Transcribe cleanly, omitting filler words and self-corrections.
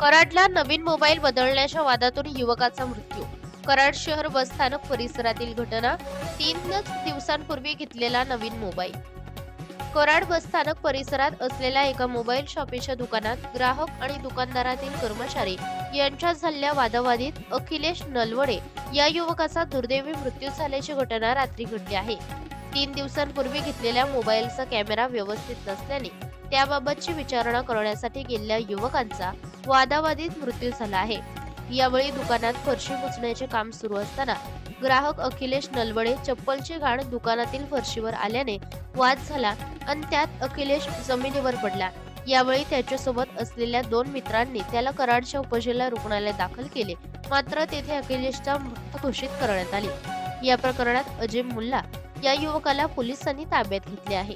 कराडला नवीन mobile बदलण्याच्या वादातून युवकाचा मृत्यू. कराड शहर बसस्थानक परिसरातील घटना. 3च दिवसांपूर्वी घेतलेला नवीन मोबाईल. कराड बसस्थानक परिसरात असलेल्या एका मोबाईल शॉपीच्या दुकानात ग्राहक आणि दुकानदारातील कर्मचारी यांच्यात झालेल्या वादावादीत अखिलेश नलवडे या युवकाचा दुर्दैवी मृत्यू झाल्याची घटना रात्री घडली आहे. 3 दिवसांपूर्वी घेतलेल्या मोबाईलचा कॅमेरा व्यवस्थित नसल्याने त्याबाबतची विचारणा करण्यासाठी गेलेल्या युवकांचा वादावादीत मृत्यू झाला आहे. यावेळी दुकानात फरशी पुसण्याचे काम सुरू असताना ग्राहक अखिलेश नलवडे चप्पलची घाण दुकानातील फरशीवर आल्याने वाद झाला आणि त्यात अखिलेश जमिनीवर पडला. यावेळी त्याच्यासोबत असलेल्या 2 मित्रांनी त्याला कराडच्या उपजिल्हा रुग्णालयात दाखल केले, मात्र तेथे अखिलेशचा मृत घोषित करण्यात आले. या प्रकरणात अजय मुल्ला या युवकाला पोलिसांनी ताब्यात घेतले आहे.